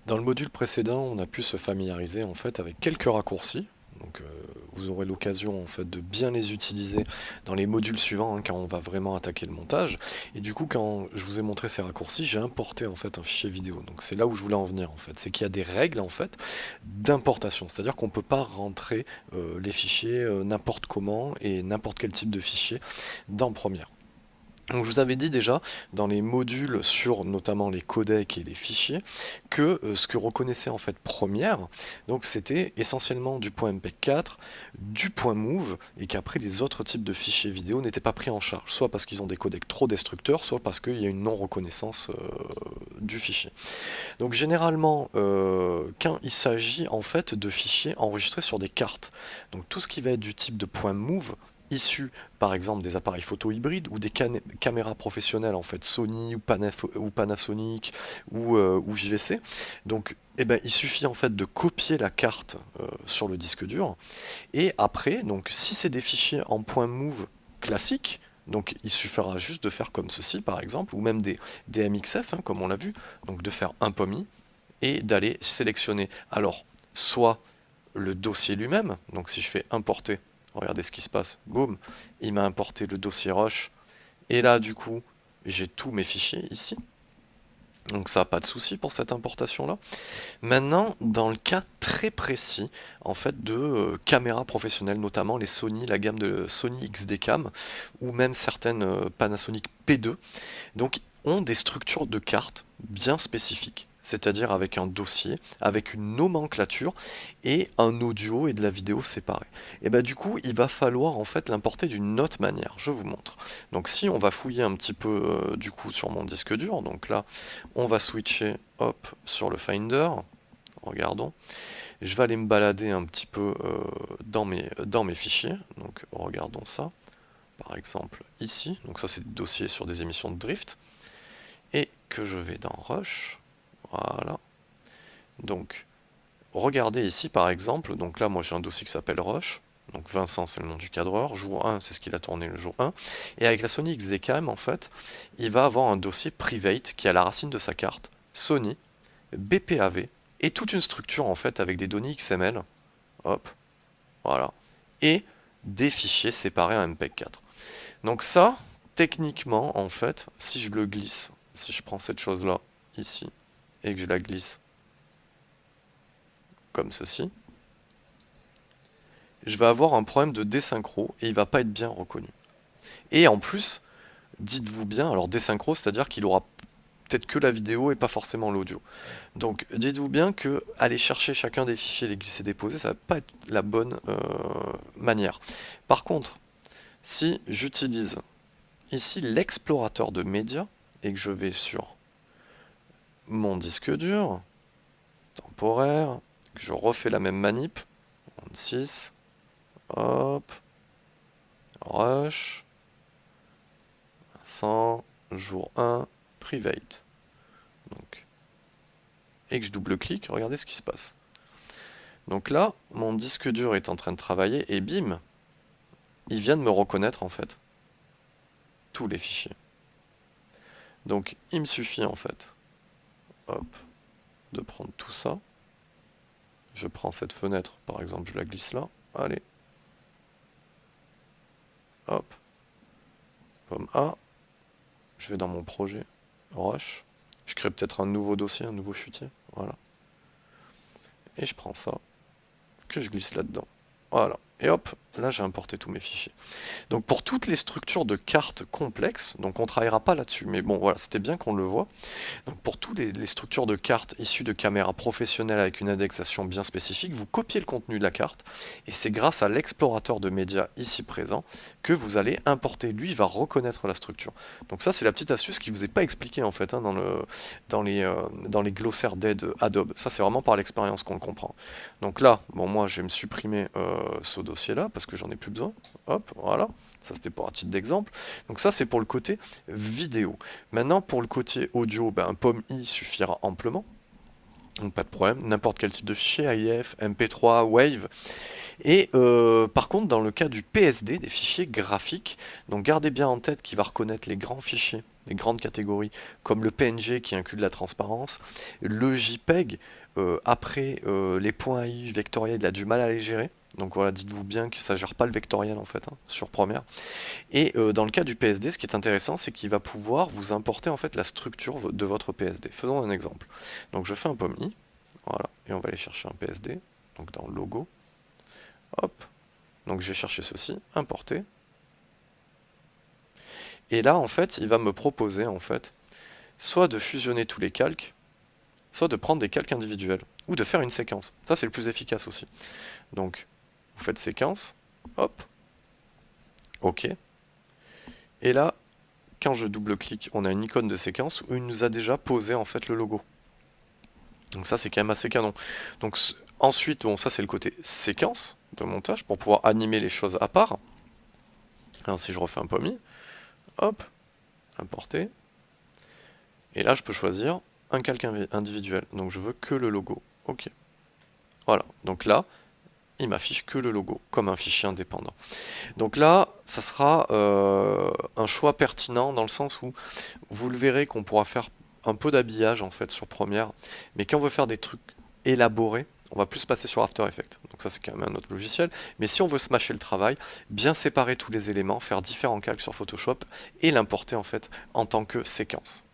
Dans le module précédent, on a pu se familiariser en fait avec quelques raccourcis. Donc, vous aurez l'occasion en fait de bien les utiliser dans les modules suivants hein, quand on va vraiment attaquer le montage. Et du coup, quand je vous ai montré ces raccourcis, j'ai importé en fait un fichier vidéo. Donc c'est là où je voulais en venir en fait. C'est qu'il y a des règles en fait d'importation. C'est-à-dire qu'on ne peut pas rentrer les fichiers n'importe comment et n'importe quel type de fichier dans Premiere. Donc je vous avais dit déjà dans les modules sur notamment les codecs et les fichiers que ce que reconnaissait en fait Premiere, donc c'était essentiellement du point MP4, du point Move et qu'après les autres types de fichiers vidéo n'étaient pas pris en charge, soit parce qu'ils ont des codecs trop destructeurs, soit parce qu'il y a une non-reconnaissance du fichier. Donc généralement, quand il s'agit en fait de fichiers enregistrés sur des cartes, donc tout ce qui va être du type de point Move, issus par exemple des appareils photo hybrides ou des caméras professionnelles en fait Sony ou Panasonic ou JVC. Donc eh ben, il suffit en fait de copier la carte sur le disque dur et après donc si c'est des fichiers en point move classique, donc il suffira juste de faire comme ceci par exemple ou même des MXF hein, comme on l'a vu, donc de faire un POMI et d'aller sélectionner alors soit le dossier lui-même. Donc si je fais importer, regardez ce qui se passe, boum, il m'a importé le dossier Rush. Et là, du coup, j'ai tous mes fichiers ici. Donc ça, pas de souci pour cette importation-là. Maintenant, dans le cas très précis, en fait, de caméras professionnelles, notamment les Sony, la gamme de Sony XD Cam, ou même certaines Panasonic P2, donc ont des structures de cartes bien spécifiques, c'est-à-dire avec un dossier, avec une nomenclature et un audio et de la vidéo séparés. Et bah du coup, il va falloir en fait l'importer d'une autre manière. Je vous montre. Donc si on va fouiller un petit peu du coup sur mon disque dur, donc là, on va switcher hop sur le Finder. Regardons. Je vais aller me balader un petit peu dans mes fichiers. Donc regardons ça. Par exemple ici. Donc ça c'est des dossiers sur des émissions de drift et que je vais dans Rush. Voilà. Donc, regardez ici par exemple. Donc là, moi j'ai un dossier qui s'appelle Rush. Donc Vincent, c'est le nom du cadreur. Jour 1, c'est ce qu'il a tourné le jour 1. Et avec la Sony XDCAM, en fait, il va avoir un dossier Private qui a la racine de sa carte, Sony, BPAV, et toute une structure en fait avec des données XML. Hop, voilà. Et des fichiers séparés en MPEG-4. Donc ça, techniquement, en fait, si je le glisse, si je prends cette chose-là, ici, et que je la glisse comme ceci, je vais avoir un problème de désynchro et il va pas être bien reconnu. Et en plus, dites-vous bien, alors désynchro, c'est-à-dire qu'il aura peut-être que la vidéo et pas forcément l'audio. Donc dites-vous bien que aller chercher chacun des fichiers, les glisser déposer, ça va pas être la bonne manière. Par contre, si j'utilise ici l'explorateur de médias et que je vais sur mon disque dur, temporaire, que je refais la même manip, 26, hop, rush, 100, jour 1, private. Donc, et que je double-clique, regardez ce qui se passe. Donc là, mon disque dur est en train de travailler et bim, il vient de me reconnaître en fait tous les fichiers. Donc il me suffit en fait, hop, de prendre tout ça. Je prends cette fenêtre, par exemple, je la glisse là. Allez, hop, comme A. Je vais dans mon projet, Rush. Je crée peut-être un nouveau dossier, un nouveau chutier. Voilà. Et je prends ça, que je glisse là-dedans. Voilà. Et hop, là j'ai importé tous mes fichiers. Donc pour toutes les structures de cartes complexes, donc on ne travaillera pas là-dessus, mais bon voilà, c'était bien qu'on le voit. Donc pour toutes les structures de cartes issues de caméras professionnelles avec une indexation bien spécifique, vous copiez le contenu de la carte, et c'est grâce à l'explorateur de médias ici présent que vous allez importer. Lui, il va reconnaître la structure. Donc ça, c'est la petite astuce qui ne vous est pas expliquée en fait hein, dans les glossaires d'aide Adobe. Ça, c'est vraiment par l'expérience qu'on le comprend. Donc là, bon, moi, je vais me supprimer ce dossier-là parce que j'en ai plus besoin. Hop, voilà. Ça, c'était pour un titre d'exemple. Donc ça, c'est pour le côté vidéo. Maintenant, pour le côté audio, ben, un POM-I suffira amplement. Donc pas de problème. N'importe quel type de fichier, AIF, MP3, Wave. Et par contre, dans le cas du PSD, des fichiers graphiques, donc gardez bien en tête qu'il va reconnaître les grands fichiers, les grandes catégories, comme le PNG qui inclut de la transparence, le JPEG, après les points AI vectoriels, il a du mal à les gérer. Donc voilà, dites-vous bien que ça gère pas le vectoriel en fait, hein, sur Premiere. Et dans le cas du PSD, ce qui est intéressant, c'est qu'il va pouvoir vous importer en fait la structure de votre PSD. Faisons un exemple. Donc je fais un POMI, voilà, et on va aller chercher un PSD, donc dans logo, hop, donc je vais chercher ceci, importer. Et là, en fait, il va me proposer, en fait, soit de fusionner tous les calques, soit de prendre des calques individuels, ou de faire une séquence. Ça, c'est le plus efficace aussi. Donc, vous faites séquence, hop, ok. Et là, quand je double-clique, on a une icône de séquence où il nous a déjà posé, en fait, le logo. Donc ça, c'est quand même assez canon. Donc ensuite, bon, ça, c'est le côté séquence de montage, pour pouvoir animer les choses à part. Alors, si je refais un pommi, hop, importer. Et là, je peux choisir un calque individuel. Donc, je veux que le logo. OK. Voilà. Donc là, il m'affiche que le logo, comme un fichier indépendant. Donc là, ça sera un choix pertinent dans le sens où vous le verrez qu'on pourra faire un peu d'habillage en fait sur Premiere. Mais quand on veut faire des trucs élaborés, on va plus passer sur After Effects. Donc ça, c'est quand même un autre logiciel. Mais si on veut smasher le travail, bien séparer tous les éléments, faire différents calques sur Photoshop et l'importer en fait en tant que séquence.